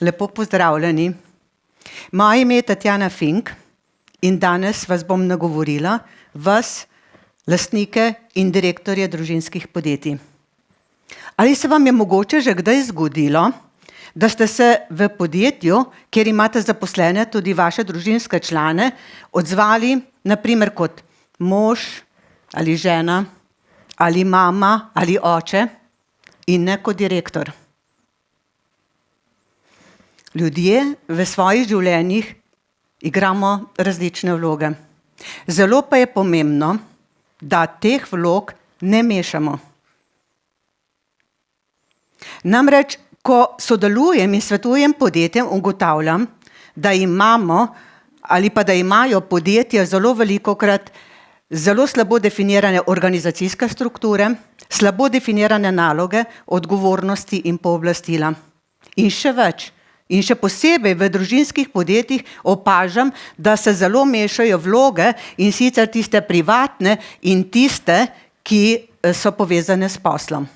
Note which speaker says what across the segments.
Speaker 1: lepo pozdravljeni. Moje ime je Tatjana Fink in danes vas bom nagovorila, vas, lastnike in direktorje družinskih podjetij. Ali se vam je mogoče že kdaj zgodilo, da ste se v podjetju, kjer imate zaposlene tudi vaše družinske člane, odzvali naprimer kot mož ali žena ali mama ali oče in ne kot direktor? Ljudje v svojih življenjih igramo različne vloge. Zelo pa je pomembno, da teh vlog ne mešamo. Namreč, ko sodelujem in svetujem podjetjem, ugotavljam, da imamo ali pa da imajo podjetja zelo velikokrat zelo slabo definirane organizacijske strukture, slabo definirane naloge, odgovornosti in pooblastila. In še več. In še posebej v družinskih podjetjih opažam, da se zelo mešajo vloge, in sicer tiste privatne in tiste, ki so povezane s poslom.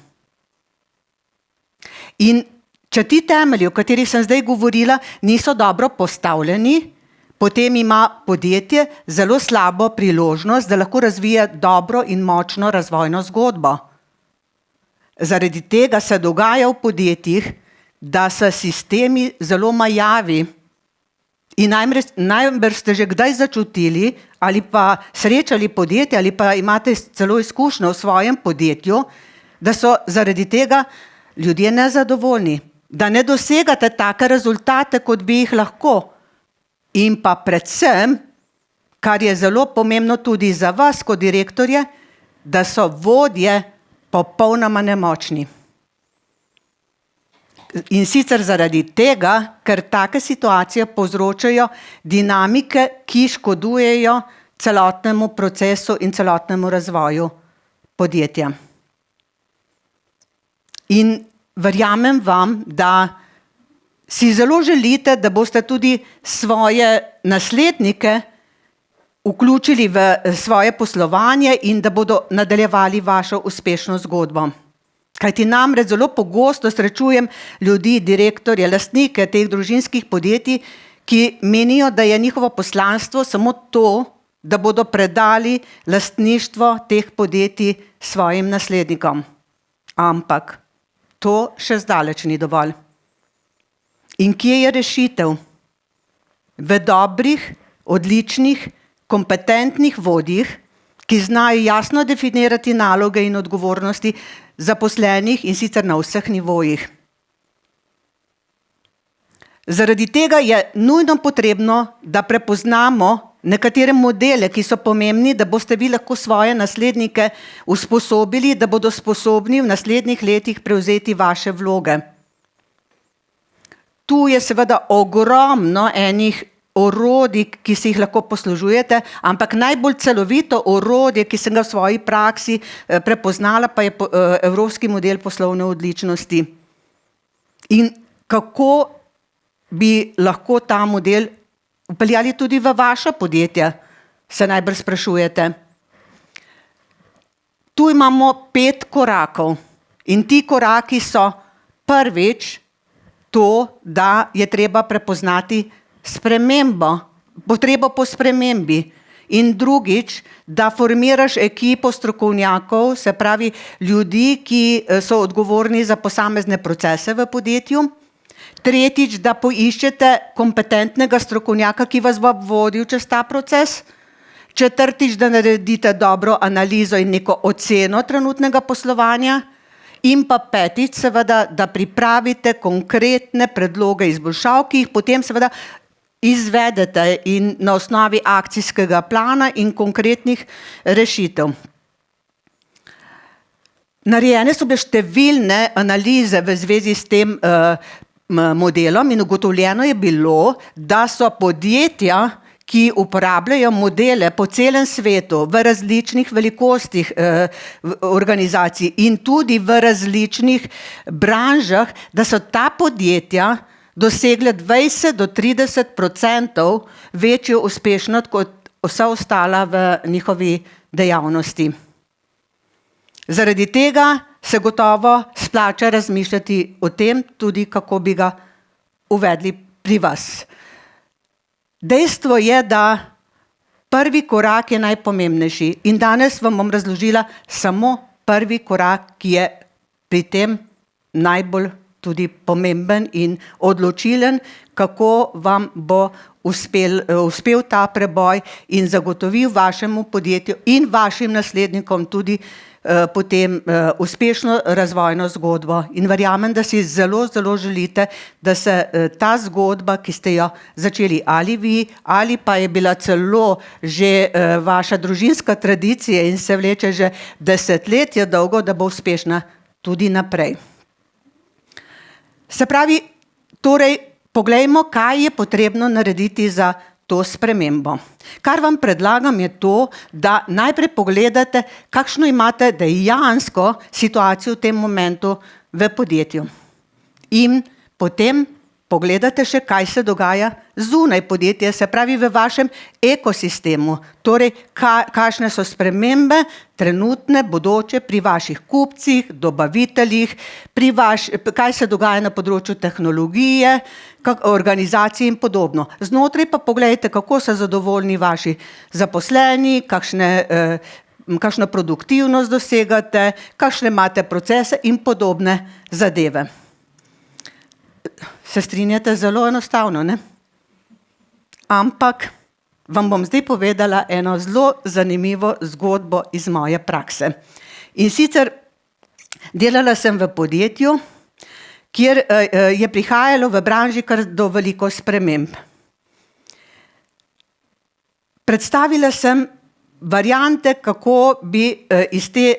Speaker 1: In če ti temelji, o katerih sem zdaj govorila, niso dobro postavljeni, potem ima podjetje zelo slabo priložnost, da lahko razvije dobro in močno razvojno zgodbo. Zaradi tega se dogaja v podjetjih, da so sistemi zelo majavi. In najbrž ste že kdaj začutili ali pa srečali podjetje ali pa imate celo izkušnjo v svojem podjetju, da so zaradi tega ljudje nezadovoljni, da ne dosegate take rezultate, kot bi jih lahko. In pa predvsem, kar je zelo pomembno tudi za vas kot direktorje, da so vodje popolnoma nemočni. In sicer zaradi tega, ker take situacije povzročajo dinamike, ki škodujejo celotnemu procesu in celotnemu razvoju podjetja. In verjamem vam, da si zelo želite, da boste tudi svoje naslednike vključili v svoje poslovanje in da bodo nadaljevali vašo uspešno zgodbo. Kajti namreč zelo pogosto srečujem ljudi, direktorje, lastnike teh družinskih podjetij, ki menijo, da je njihovo poslanstvo samo to, da bodo predali lastništvo teh podjetij svojim naslednikom. Ampak to še zdaleč ni dovolj. In kje je rešitev? V dobrih, odličnih, kompetentnih vodjih, ki znajo jasno definirati naloge in odgovornosti zaposlenih in sicer na vseh nivojih. Zaradi tega je nujno potrebno, da prepoznamo nekatere modele, ki so pomembni, da boste vi lahko svoje naslednike usposobili, da bodo sposobni v naslednjih letih prevzeti vaše vloge. Tu je seveda ogromno enih orodij, ki si jih lahko poslužujete, ampak najbolj celovito orodje, ki sem ga v svoji praksi prepoznala, pa je evropski model poslovne odličnosti. In kako bi lahko ta model vpeljali tudi v vaša podjetja, se najbrž sprašujete. Tu imamo 5 korakov in ti koraki so prvič to, da je treba prepoznati spremembo, potrebo po spremembi. In drugič, da formiraš ekipo strokovnjakov, se pravi ljudi, ki so odgovorni za posamezne procese v podjetju. Tretjič, da poiščete kompetentnega strokovnjaka, ki vas bo vodil čez ta proces. Četrtič, da naredite dobro analizo in neko oceno trenutnega poslovanja. In pa petič, seveda, da pripravite konkretne predloge izboljšav, ki jih potem seveda izvedete in na osnovi akcijskega plana in konkretnih rešitev. Narejene so bile številne analize v zvezi s tem modelom in ugotovljeno je bilo, da so podjetja, ki uporabljajo modele po celem svetu, v različnih velikostih organizacij in tudi v različnih branžah, da so ta podjetja dosegle 20 do 30% večjo uspešnost kot vsa ostala v njihovi dejavnosti. Zaradi tega se gotovo splača razmišljati o tem tudi, kako bi ga uvedli pri vas. Dejstvo je, da prvi korak je najpomembnejši in danes vam bom razložila samo prvi korak, ki je pri tem najbolj tudi pomemben in odločilen, kako vam bo uspel ta preboj in zagotovil vašemu podjetju in vašim naslednikom tudi potem uspešno razvojno zgodbo. In verjamem, da si zelo, zelo želite, da se ta zgodba, ki ste jo začeli ali vi, ali pa je bila celo že vaša družinska tradicija in se vleče že desetletja dolgo, da bo uspešna tudi naprej. Se pravi, torej, poglejmo, kaj je potrebno narediti za to spremembo. Kar vam predlagam je to, da najprej pogledate, kakšno imate dejansko situacijo v tem momentu v podjetju. In potem pogledate še, kaj se dogaja zunaj podjetja, se pravi v vašem ekosistemu. Torej, kakšne so spremembe trenutne, bodoče pri vaših kupcih, dobaviteljih, kaj se dogaja na področju tehnologije, organizacij in podobno. Znotraj pa pogledajte, kako so zadovoljni vaši zaposleni, kakšno produktivnost dosegate, kakšne imate procese in podobne zadeve. Se strinjate? Zelo enostavno, ne? Ampak vam bom zdaj povedala eno zelo zanimivo zgodbo iz moje prakse. In sicer delala sem v podjetju, kjer je prihajalo v branži kar do veliko sprememb. Predstavila sem variante, kako bi iz te,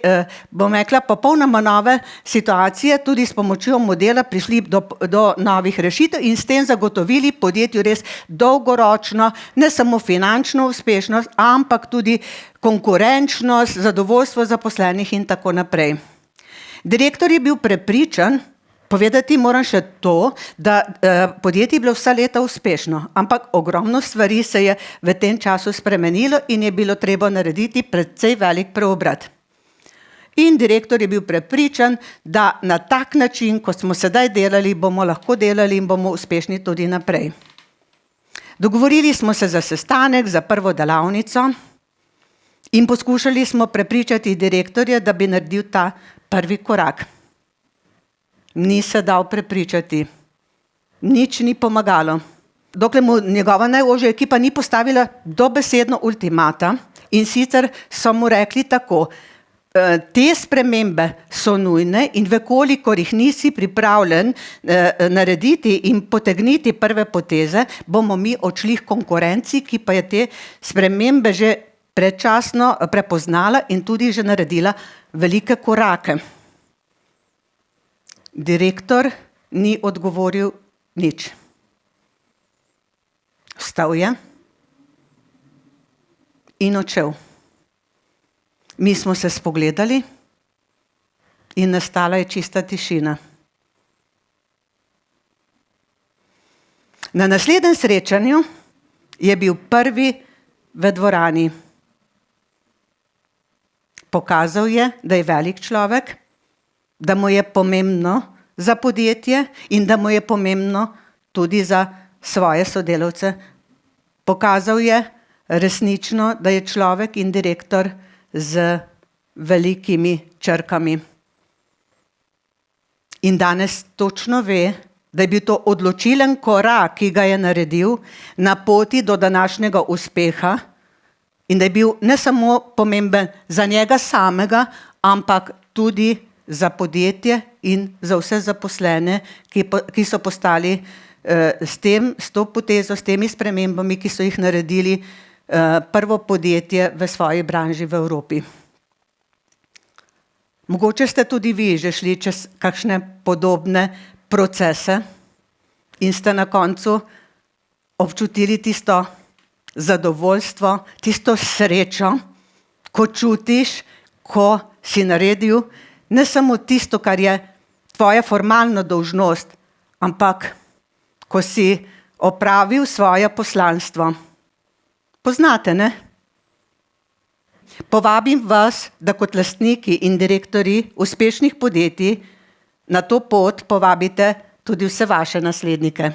Speaker 1: bom rekla, popolnoma nove situacije tudi s pomočjo modela prišli do novih rešitev in s tem zagotovili podjetju res dolgoročno, ne samo finančno uspešnost, ampak tudi konkurenčnost, zadovoljstvo zaposlenih in tako naprej. Direktor je bil prepričan, povedati moram še to, da podjetje je bilo vsa leta uspešno, ampak ogromno stvari se je v tem času spremenilo in je bilo treba narediti precej velik preobrat. In direktor je bil prepričan, da na tak način, kot smo sedaj delali, bomo lahko delali in bomo uspešni tudi naprej. Dogovorili smo se za sestanek, za prvo delavnico in poskušali smo prepričati direktorja, da bi naredil ta prvi korak. Ni se dal prepričati. Nič ni pomagalo. Dokler mu njegova najožja ekipa ni postavila dobesedno ultimata in sicer so mu rekli tako, te spremembe so nujne in vekolikor jih nisi pripravljen narediti in potegniti prve poteze, bomo mi odšli k konkurenci, ki pa je te spremembe že predčasno prepoznala in tudi že naredila velike korake. Direktor ni odgovoril nič. Vstal je in odšel. Mi smo se spogledali in nastala je čista tišina. Na naslednjem srečanju je bil prvi v dvorani. Pokazal je, da je velik človek, da mu je pomembno za podjetje in da mu je pomembno tudi za svoje sodelavce. Pokazal je resnično, da je človek in direktor z velikimi črkami. In danes točno ve, da je bil to odločilen korak, ki ga je naredil na poti do današnjega uspeha in da je bil ne samo pomemben za njega samega, ampak tudi za podjetje in za vse zaposlene, ki so postali s to potezo, s temi spremembami, ki so jih naredili prvo podjetje v svoji branži v Evropi. Mogoče ste tudi vi že šli čez kakšne podobne procese in ste na koncu občutili tisto zadovoljstvo, tisto srečo, ko čutiš, ko si naredil ne samo tisto, kar je tvoja formalna dolžnost, ampak ko si opravil svoje poslanstvo. Poznate, ne? Povabim vas, da kot lastniki in direktorji uspešnih podjetij na to pot povabite tudi vse vaše naslednike.